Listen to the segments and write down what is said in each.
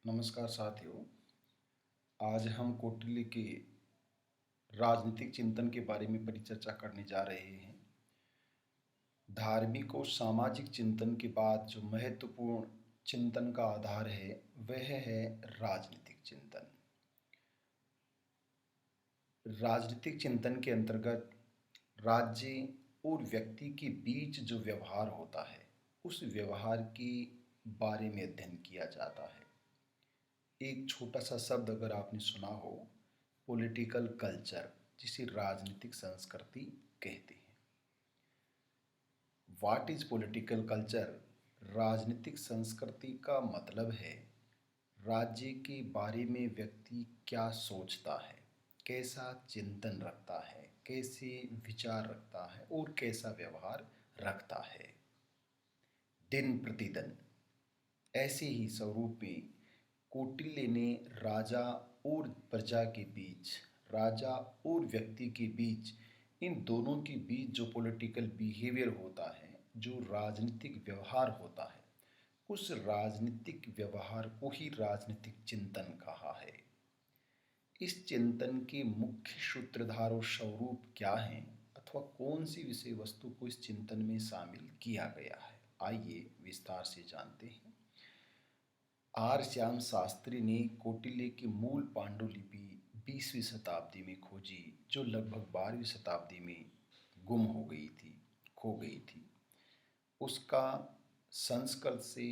नमस्कार साथियों। आज हम कौटिल्य के राजनीतिक चिंतन के बारे में परिचर्चा करने जा रहे हैं। धार्मिक और सामाजिक चिंतन के बाद जो महत्वपूर्ण चिंतन का आधार है वह है राजनीतिक चिंतन। राजनीतिक चिंतन के अंतर्गत राज्य और व्यक्ति के बीच जो व्यवहार होता है उस व्यवहार के बारे में अध्ययन किया जाता है। एक छोटा सा शब्द अगर आपने सुना हो, पॉलिटिकल कल्चर, जिसे राजनीतिक संस्कृति कहते हैं। What is political culture? राजनीतिक संस्कृति का मतलब है राज्य के बारे में व्यक्ति क्या सोचता है, कैसा चिंतन रखता है, कैसे विचार रखता है और कैसा व्यवहार रखता है दिन प्रतिदिन। ऐसे ही स्वरूप में कौटिल्य ने राजा और प्रजा के बीच, राजा और व्यक्ति के बीच, इन दोनों के बीच जो पॉलिटिकल बिहेवियर होता है, जो राजनीतिक व्यवहार होता है, उस राजनीतिक व्यवहार को ही राजनीतिक चिंतन कहा है। इस चिंतन के मुख्य सूत्रधार और स्वरूप क्या हैं अथवा कौन सी विषय वस्तु को इस चिंतन में शामिल किया गया है, आइए विस्तार से जानते हैं। आर श्याम शास्त्री ने कौटिल्य की मूल पांडुलिपि 20वीं शताब्दी में खोजी, जो लगभग 12वीं शताब्दी में गुम हो गई थी, खो गई थी। उसका संस्कृत से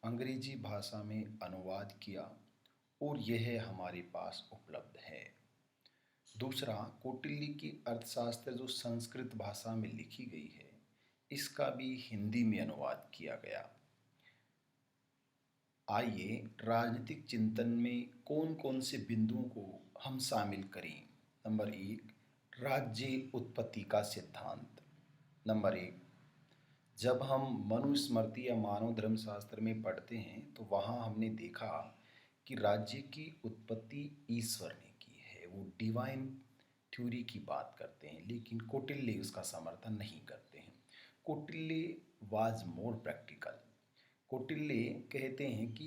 अंग्रेजी भाषा में अनुवाद किया और यह हमारे पास उपलब्ध है। दूसरा, कौटिल्य की अर्थशास्त्र जो संस्कृत भाषा में लिखी गई है, इसका भी हिंदी में अनुवाद किया गया। आइए राजनीतिक चिंतन में कौन कौन से बिंदुओं को हम शामिल करें। नंबर 1, राज्य उत्पत्ति का सिद्धांत। नंबर 1, जब हम मनुस्मृति या मानव धर्मशास्त्र में पढ़ते हैं तो वहाँ हमने देखा कि राज्य की उत्पत्ति ईश्वर ने की है। वो डिवाइन थ्योरी की बात करते हैं, लेकिन कौटिल्य उसका समर्थन नहीं करते हैं। Kautilya was more practical. Kautilya कहते हैं कि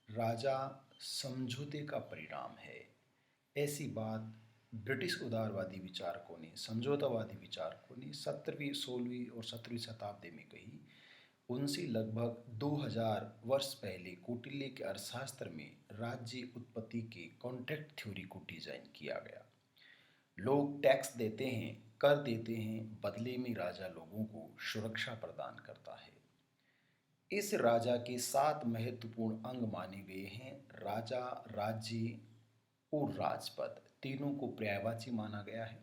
राजा समझौते का परिणाम है। ऐसी बात ब्रिटिश उदारवादी विचारकों ने, समझौतावादी विचारकों ने 17वीं, 16वीं और 17वीं शताब्दी में कही। उनसे लगभग 2000 वर्ष पहले कौटिल्य के अर्थशास्त्र में राज्य उत्पत्ति के कॉन्ट्रैक्ट थ्योरी को डिजाइन किया गया। लोग टैक्स देते हैं, कर देते हैं, बदले में राजा लोगों को सुरक्षा प्रदान करता है। इस राजा के 7 महत्वपूर्ण अंग माने गए हैं। राजा, राज्य और राजपद तीनों को पर्यायवाची माना गया है।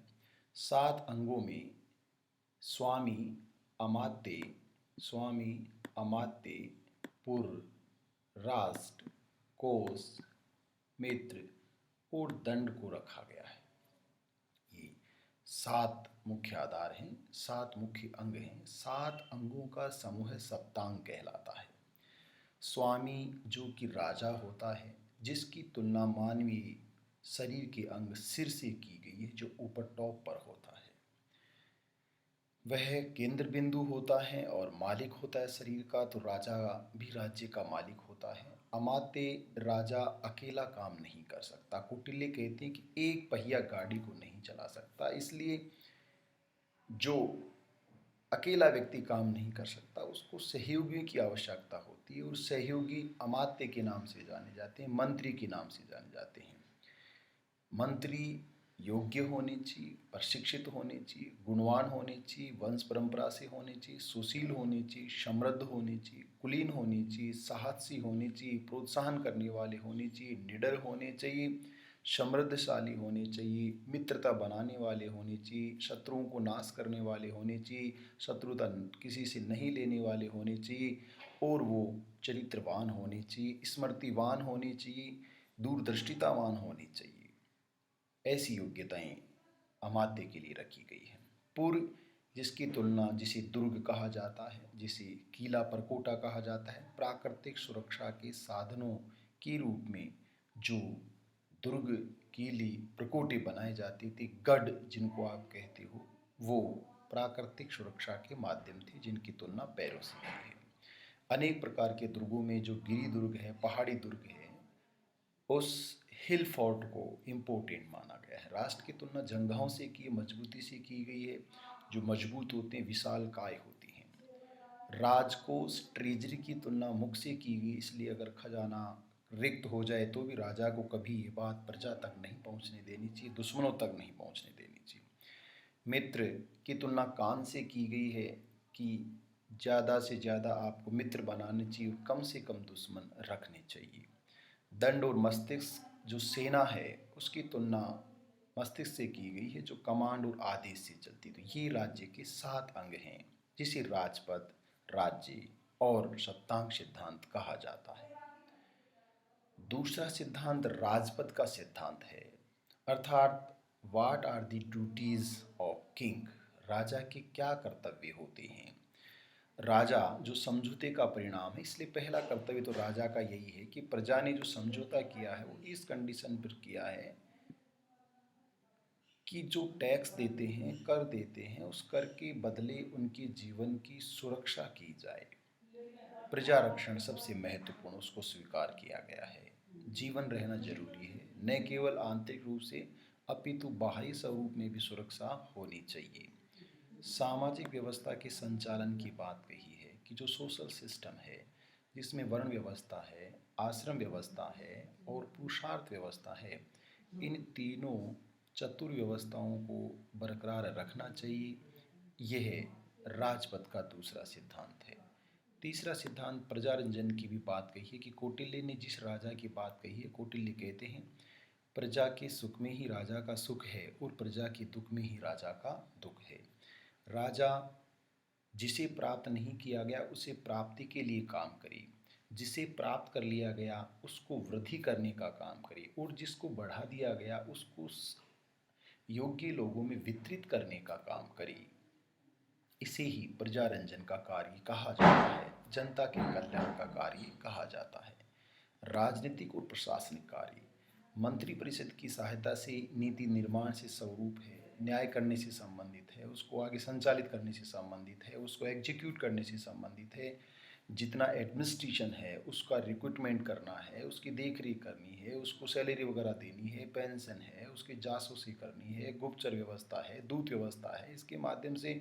7 अंगों में स्वामी, अमात्य, पुर, राष्ट्र, कोष, मित्र और दंड को रखा गया है। ये 7 मुख्य आधार हैं, 7 मुख्य अंग हैं। 7 अंगों का समूह सप्तांग कहलाता है। स्वामी जो कि राजा होता है, जिसकी तुलना मानवीय शरीर के अंग सिर से की गई है, जो ऊपर टॉप पर होता है। वह केंद्र बिंदु होता है और मालिक होता है शरीर का, तो राजा भी राज्य का मालिक होता है। अमात्य, राजा अकेला काम नहीं कर सकता। कौटिल्य कहते हैं कि एक पहिया गाड़ी को नहीं चला सकता, इसलिए जो अकेला व्यक्ति काम नहीं कर सकता, उसको सहयोगियों की आवश्यकता होती है, और सहयोगी अमात्य के नाम से जाने जाते हैं, मंत्री के नाम से जाने जाते हैं। मंत्री योग्य होने चाहिए, प्रशिक्षित होने चाहिए, गुणवान होने चाहिए, वंश परंपरा से होने चाहिए, सुशील होने चाहिए, समृद्ध होने चाहिए, कुलीन होने चाहिए, साहसी होने चाहिए, प्रोत्साहन करने वाले होने चाहिए, निडर होने चाहिए, समृद्धशाली होने चाहिए, मित्रता बनाने वाले होने चाहिए, शत्रुओं को नाश करने वाले होने चाहिए, शत्रुता किसी से नहीं लेने वाले होने चाहिए, और वो चरित्रवान होने चाहिए, स्मृतिवान होने चाहिए, दूरदृष्टितावान होने चाहिए। ऐसी योग्यताएं अमात्य के लिए रखी गई है। पूर्व, जिसकी तुलना, जिसे दुर्ग कहा जाता है, जिसे किला परकोटा कहा जाता है, प्राकृतिक सुरक्षा के साधनों के रूप में जो दुर्ग, किले, प्रकोटे बनाए जाते थे, गढ़ जिनको आप कहते हो, वो प्राकृतिक सुरक्षा के माध्यम थे, जिनकी तुलना पैरों से की है। अनेक प्रकार के दुर्गों में जो गिरी दुर्ग है, पहाड़ी दुर्ग है, उस हिल फोर्ट को इम्पोर्टेंट माना गया है। राष्ट्र की तुलना जंगहों से की मजबूती से की गई है, जो मजबूत होते हैं, विशालकाय होती हैं। राजकोष ट्रेजरी की तुलना मुख से की गई, इसलिए अगर खजाना रिक्त हो जाए तो भी राजा को कभी ये बात प्रजा तक नहीं पहुंचने देनी चाहिए, दुश्मनों तक नहीं पहुंचने देनी चाहिए। मित्र की तुलना कान से की गई है कि ज़्यादा से ज़्यादा आपको मित्र बनाने चाहिए और कम से कम दुश्मन रखने चाहिए। दंड और मस्तिष्क जो सेना है उसकी तुलना मस्तिष्क से की गई है, जो कमांड और आदेश से चलती। तो ये राज्य के 7 अंग हैं जिसे राजपद, राज्य और सप्तांग सिद्धांत कहा जाता है। दूसरा सिद्धांत राजपद का सिद्धांत है, अर्थात what are the duties of king, राजा के क्या कर्तव्य होते हैं। राजा जो समझौते का परिणाम है, इसलिए पहला कर्तव्य तो राजा का यही है कि प्रजा ने जो समझौता किया है वो इस कंडीशन पर किया है कि जो टैक्स देते हैं, कर देते हैं, उस कर के बदले उनके जीवन की सुरक्षा की जाए। प्रजा रक्षण सबसे महत्वपूर्ण, उसको स्वीकार किया गया है। जीवन रहना जरूरी है, न केवल आंतरिक रूप से अपितु बाह्य स्वरूप में भी सुरक्षा होनी चाहिए। सामाजिक व्यवस्था के संचालन की बात कही है कि जो सोशल सिस्टम है जिसमें वर्ण व्यवस्था है, आश्रम व्यवस्था है और पुरुषार्थ व्यवस्था है, इन तीनों चतुर व्यवस्थाओं को बरकरार रखना चाहिए। यह राजपद का दूसरा सिद्धांत है। तीसरा सिद्धांत प्रजारंजन की भी बात कही है कि कौटिल्य ने जिस राजा की बात कही है, कौटिल्य कहते हैं प्रजा के सुख में ही राजा का सुख है और प्रजा के दुख में ही राजा का दुख है। राजा जिसे प्राप्त नहीं किया गया उसे प्राप्ति के लिए काम करे, जिसे प्राप्त कर लिया गया उसको वृद्धि करने का काम करे और जिसको बढ़ा दिया गया उसको योग्य लोगों में वितरित करने का काम करे। इसे ही प्रजारंजन का कार्य कहा जाता है, जनता के कल्याण का कार्य कहा जाता है। राजनीतिक और प्रशासनिक कार्य मंत्री परिषद की सहायता से नीति निर्माण से स्वरूप है, न्याय करने से संबंधित है, उसको आगे संचालित करने से संबंधित है, उसको एग्जीक्यूट करने से संबंधित है। जितना एडमिनिस्ट्रेशन है उसका रिक्रूटमेंट करना है, उसकी देख रेख करनी है, उसको सैलरी वगैरह देनी है, पेंशन है, उसकी जासूसी करनी है, गुप्तचर व्यवस्था है, दूत व्यवस्था है। इसके माध्यम से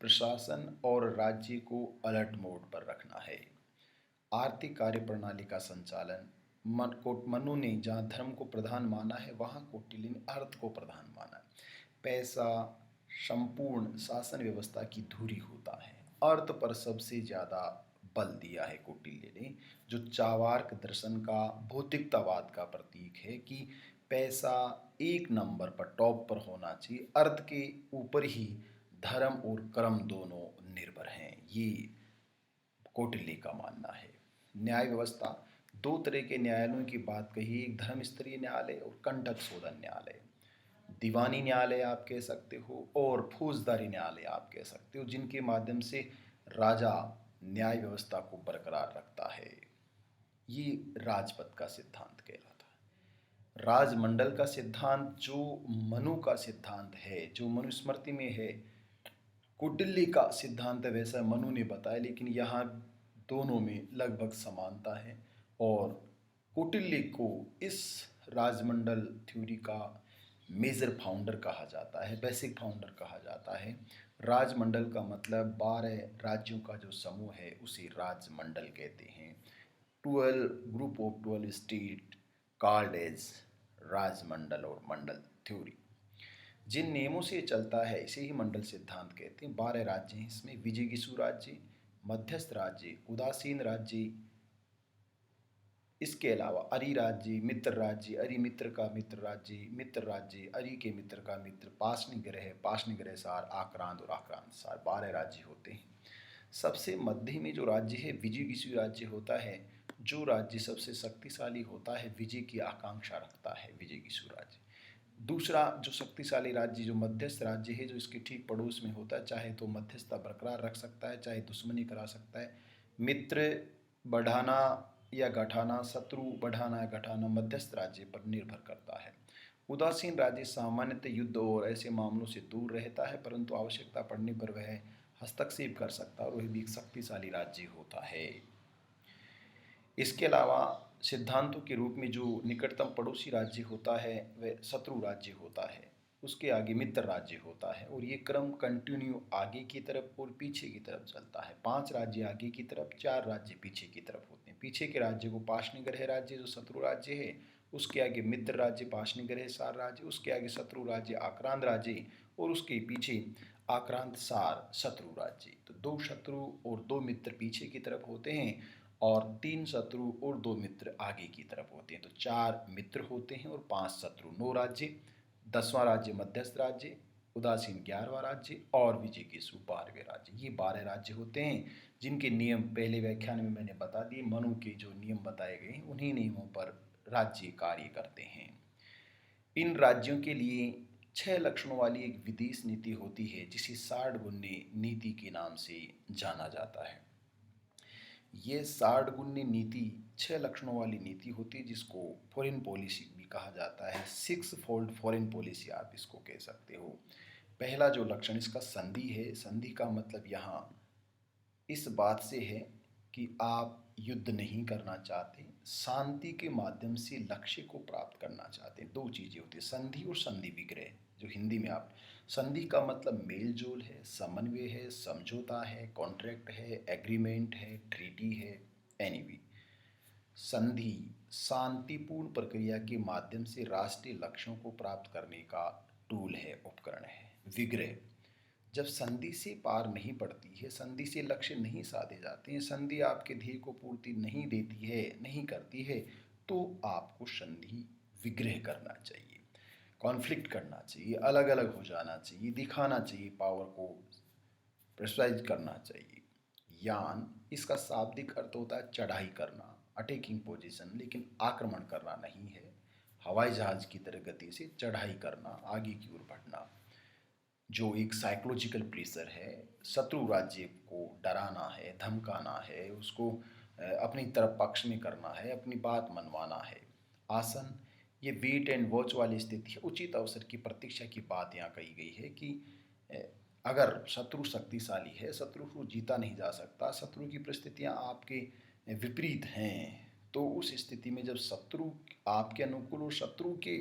प्रशासन और राज्य को अलर्ट मोड पर रखना है। आर्थिक कार्य प्रणाली का संचालन मनु ने जहाँ धर्म को प्रधान माना है वहाँ कौटिल्य ने अर्थ को प्रधान माना है। पैसा संपूर्ण शासन व्यवस्था की धुरी होता है, अर्थ पर सबसे ज़्यादा बल दिया है कौटिल्य ने, जो चार्वाक दर्शन का भौतिकतावाद का प्रतीक है कि पैसा एक नंबर पर टॉप पर होना चाहिए, अर्थ के ऊपर ही धर्म और कर्म दोनों निर्भर हैं, ये कौटिल्य का मानना है। न्याय व्यवस्था, 2 तरह के न्यायालयों की बात कही, एक धर्म स्तरीय न्यायालय और कंटक शोधन न्यायालय। दीवानी न्यायालय आप कह सकते हो और फौजदारी न्यायालय आप कह सकते हो, जिनके माध्यम से राजा न्याय व्यवस्था को बरकरार रखता है। ये राजपद का सिद्धांत कहलाता है। राजमंडल का सिद्धांत जो मनु का सिद्धांत है, जो मनुस्मृति में है, कौटिल्य का सिद्धांत वैसा मनु ने बताया, लेकिन यहाँ दोनों में लगभग समानता है और कौटिल्य को इस राजमंडल थ्योरी का मेजर फाउंडर कहा जाता है, बेसिक फाउंडर कहा जाता है। राजमंडल का मतलब 12 राज्यों का जो समूह है उसे राजमंडल कहते हैं। 12 group of 12 state called as Rajmandal और मंडल थ्योरी। जिन नियमों से चलता है इसे ही मंडल सिद्धांत कहते हैं। 12 राज्य हैं इसमें, विजयगिसु राज्य, मध्यस्थ राज्य, उदासीन राज्य, इसके अलावा अरि राज्य, मित्र राज्य, अरि मित्र का मित्र राज्य, मित्र राज्य, अरि के मित्र का मित्र, पाशनिग्रह सार, आक्रांत और आक्रांत सार, 12 राज्य होते हैं। सबसे मध्य में जो राज्य है विजयगिसु राज्य होता है। जो राज्य सबसे शक्तिशाली होता है, विजय की आकांक्षा रखता है, विजयगिसु राज्य। दूसरा जो शक्तिशाली राज्य जो मध्यस्थ राज्य है, जो इसके ठीक पड़ोस में होता है, चाहे तो मध्यस्थता बरकरार रख सकता है, चाहे दुश्मनी करा सकता है। मित्र बढ़ाना या घटाना, शत्रु बढ़ाना या घटाना मध्यस्थ राज्य पर निर्भर करता है। उदासीन राज्य सामान्यतः युद्ध और ऐसे मामलों से दूर रहता है, परंतु आवश्यकता पड़ने पर वह हस्तक्षेप कर सकता है और वह भी एक शक्तिशाली राज्य होता है। इसके अलावा सिद्धांतों के रूप में जो निकटतम पड़ोसी राज्य होता है वह शत्रु राज्य होता है, उसके आगे मित्र राज्य होता है, और ये क्रम कंटिन्यू आगे की तरफ और पीछे की तरफ चलता है। 5 राज्य आगे की तरफ, 4 राज्य पीछे की तरफ होते हैं। पीछे के राज्य को पाशनिग्रह राज्य जो शत्रु राज्य है, उसके आगे मित्र राज्य पाशनिग्रह सार राज्य, उसके आगे शत्रु राज्य आक्रांत राज्य, और उसके पीछे आक्रांत सार शत्रु राज्य। तो 2 शत्रु और 2 मित्र पीछे की तरफ होते हैं और 3 शत्रु और 2 मित्र आगे की तरफ होते हैं। तो 4 मित्र होते हैं और 5 शत्रु। 9 राज्य, 10वां राज्य मध्यस्थ राज्य, उदासीन 11वां राज्य और विजयकेशु 12वें राज्य। ये 12 राज्य होते हैं जिनके नियम पहले व्याख्यान में मैंने बता दिए। मनु के जो नियम बताए गए हैं उन्हीं नियमों पर राज्य कार्य करते हैं। इन राज्यों के लिए 6 लक्षणों वाली एक विदेश नीति होती है जिसे साठगुन्नी नीति के नाम से जाना जाता है। ये साठगुन्नी नीति 6 लक्षणों वाली नीति होती है जिसको फॉरेन पॉलिसी भी कहा जाता है। 6 फोल्ड फॉरेन पॉलिसी आप इसको कह सकते हो। पहला जो लक्षण इसका संधि है। संधि का मतलब यहाँ इस बात से है कि आप युद्ध नहीं करना चाहते, शांति के माध्यम से लक्ष्य को प्राप्त करना चाहते हैं। 2 चीज़ें होती है, संधि और संधि विग्रह, जो हिंदी में आप। संधि का मतलब मेल जोल है, समन्वय है, समझौता है, कॉन्ट्रैक्ट है, एग्रीमेंट है, ट्रीटी है, एनीवी। संधि शांतिपूर्ण प्रक्रिया के माध्यम से राष्ट्रीय लक्ष्यों को प्राप्त करने का टूल है, उपकरण है। विग्रह जब संधि से पार नहीं पड़ती है, संधि से लक्ष्य नहीं साधे जाते हैं, संधि आपके ध्येय को पूर्ति नहीं देती है, नहीं करती है, तो आपको संधि विग्रह करना चाहिए, कॉन्फ्लिक्ट करना चाहिए, अलग अलग हो जाना चाहिए, दिखाना चाहिए, पावर को प्रेशराइज करना चाहिए। यान इसका शाब्दिक अर्थ होता है चढ़ाई करना, अटैकिंग पोजीशन, लेकिन आक्रमण करना नहीं है। हवाई जहाज की तरह गति से चढ़ाई करना, आगे की ओर बढ़ना, जो एक साइकोलॉजिकल प्रेशर है। शत्रु राज्य को डराना है, धमकाना है, उसको अपनी तरफ पक्ष में करना है, अपनी बात मनवाना है। आसन ये वेट एंड वॉच वाली स्थिति है। उचित अवसर की प्रतीक्षा की बात यहाँ कही गई है कि अगर शत्रु शक्तिशाली है, शत्रु को जीता नहीं जा सकता, शत्रु की परिस्थितियाँ आपके विपरीत हैं, तो उस स्थिति में जब शत्रु आपके अनुकूल और शत्रु के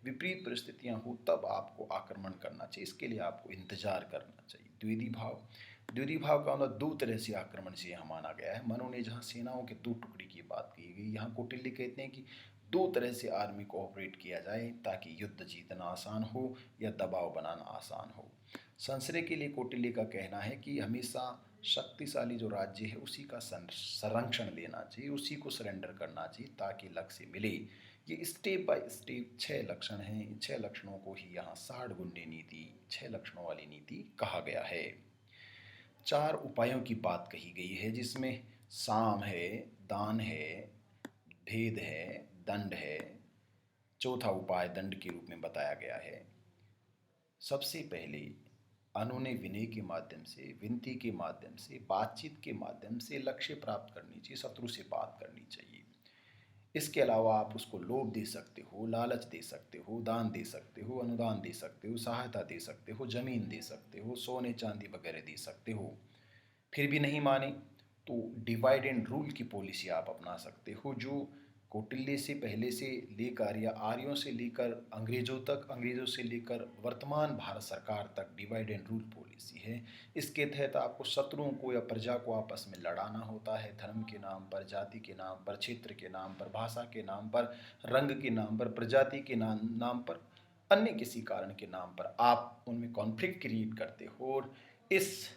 विपरीत परिस्थितियाँ हो तब आपको आक्रमण करना चाहिए। इसके लिए आपको इंतजार करना चाहिए। द्विधि भाव का मतलब 2 तरह से आक्रमण से यहाँ माना गया है। मनु ने जहाँ सेनाओं के 2 टुकड़ी की बात की गई, यहाँ कौटिल्य कहते हैं कि 2 तरह से आर्मी को ऑपरेट किया जाए ताकि युद्ध जीतना आसान हो या दबाव बनाना आसान हो। संशय के लिए कौटिल्य का कहना है कि हमेशा शक्तिशाली जो राज्य है उसी का संरक्षण लेना चाहिए, उसी को सरेंडर करना चाहिए ताकि लक्ष्य मिले। ये स्टेप बाय स्टेप 6 लक्षण हैं। इन 6 लक्षणों को ही यहाँ साठगुन्नी नीति, 6 लक्षणों वाली नीति कहा गया है। 4 उपायों की बात कही गई है जिसमें साम है, दान है, भेद है, दंड है। चौथा उपाय दंड के रूप में बताया गया है। सबसे पहले अनुनय विनय के माध्यम से, विनती के माध्यम से, बातचीत के माध्यम से लक्ष्य प्राप्त करनी चाहिए, शत्रु से बात करनी चाहिए। इसके अलावा आप उसको लोभ दे सकते हो, लालच दे सकते हो, दान दे सकते हो, अनुदान दे सकते हो, सहायता दे सकते हो, जमीन दे सकते हो, सोने चांदी वगैरह दे सकते हो। फिर भी नहीं माने तो डिवाइड एंड रूल की पॉलिसी आप अपना सकते हो, जो कौटिल्य से पहले से लेकर या आर्यों से लेकर अंग्रेजों तक, अंग्रेजों से लेकर वर्तमान भारत सरकार तक डिवाइड एंड रूल पॉलिसी है। इसके तहत आपको शत्रुओं को या प्रजा को आपस में लड़ाना होता है, धर्म के नाम पर, जाति के नाम पर, क्षेत्र के नाम पर, भाषा के नाम पर, रंग के नाम पर, प्रजाति के नाम पर, अन्य किसी कारण के नाम पर आप उनमें कॉन्फ्लिक्ट क्रिएट करते हो, और इस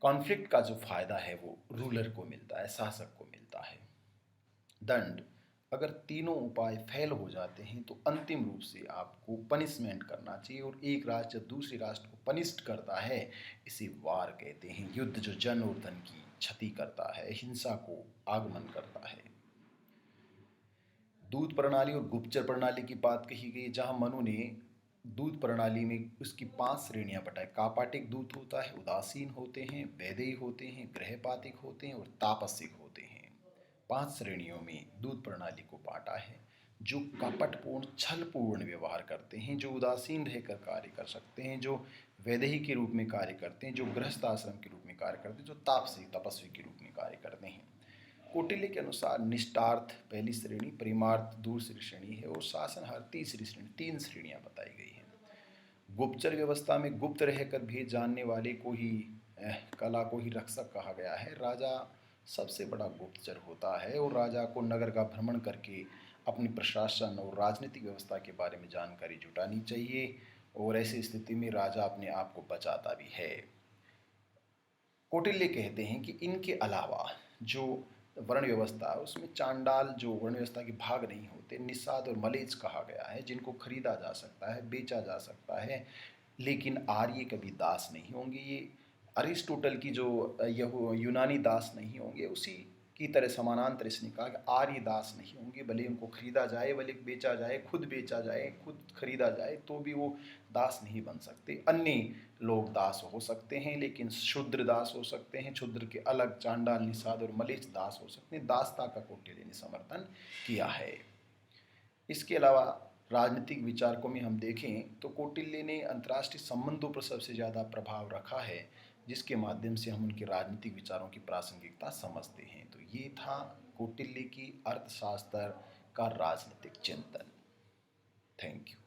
कॉन्फ्लिक्ट का जो फायदा है वो रूलर को मिलता है, शासक को मिलता है। दंड, अगर तीनों उपाय फेल हो जाते हैं तो अंतिम रूप से आपको पनिशमेंट करना चाहिए, और एक राष्ट्र जब दूसरे राष्ट्र को पनिष्ड करता है इसे वार कहते हैं। युद्ध जो जन और धन की क्षति करता है, हिंसा को आगमन करता है। दूत प्रणाली और गुप्तचर प्रणाली की बात कही गई, जहां मनु ने दूत प्रणाली में उसकी 5 श्रेणियां बताई। कापाटिक दूत होता है, उदासीन होते हैं, वैदेही होते हैं, गृहपातिक होते हैं और तापसिक होते हैं। 5 श्रेणियों में दूत प्रणाली को बांटा है। जो कपटपूर्ण छलपूर्ण व्यवहार करते हैं, जो उदासीन रहकर कार्य कर सकते हैं, जो वैदेही के रूप में कार्य करते हैं, जो गृहस्थ आश्रम के रूप में कार्य करते हैं, जो तापसी तपस्वी के रूप में कार्य करते हैं। कौटिल्य के अनुसार निष्ठार्थ पहली श्रेणी, प्रेमार्थ दूसरी श्रेणी है और शासनहार तीसरी श्रेणी, 3 श्रेणियां बताई गई हैं। गुप्तचर व्यवस्था में गुप्त रहकर भी जानने वाले को ही कला को ही रक्षक कहा गया है। राजा सबसे बड़ा गुप्तचर होता है और राजा को नगर का भ्रमण करके अपनी प्रशासन और राजनीतिक व्यवस्था के बारे में जानकारी जुटानी चाहिए और ऐसी स्थिति में राजा अपने आप को बचाता भी है। कौटिल्य कहते हैं कि इनके अलावा जो वर्ण व्यवस्था है उसमें चांडाल जो वर्ण व्यवस्था के भाग नहीं होते, निषाद और मलेच्छ कहा गया है, जिनको खरीदा जा सकता है, बेचा जा सकता है, लेकिन आर्य कभी दास नहीं होंगे। ये अरिस्टोटल की जो यूनानी दास नहीं होंगे, उसी की तरह समानांतर इसने कहा कि आर्य दास नहीं होंगे, भले उनको खरीदा जाए, भले बेचा जाए, खुद बेचा जाए, खुद खरीदा जाए, तो भी वो दास नहीं बन सकते। अन्य लोग दास हो सकते हैं, लेकिन शूद्र दास हो सकते हैं, शूद्र के अलग चांडाल, निषाद और मलेच्छ दास हो सकते हैं। दासता का कौटिल्य ने समर्थन किया है। इसके अलावा राजनीतिक विचारकों में हम देखें तो कौटिल्य ने अंतर्राष्ट्रीय संबंधों पर सबसे ज़्यादा प्रभाव रखा है, जिसके माध्यम से हम उनके राजनीतिक विचारों की प्रासंगिकता समझते हैं। तो ये था कौटिल्य की अर्थशास्त्र का राजनीतिक चिंतन। Thank you.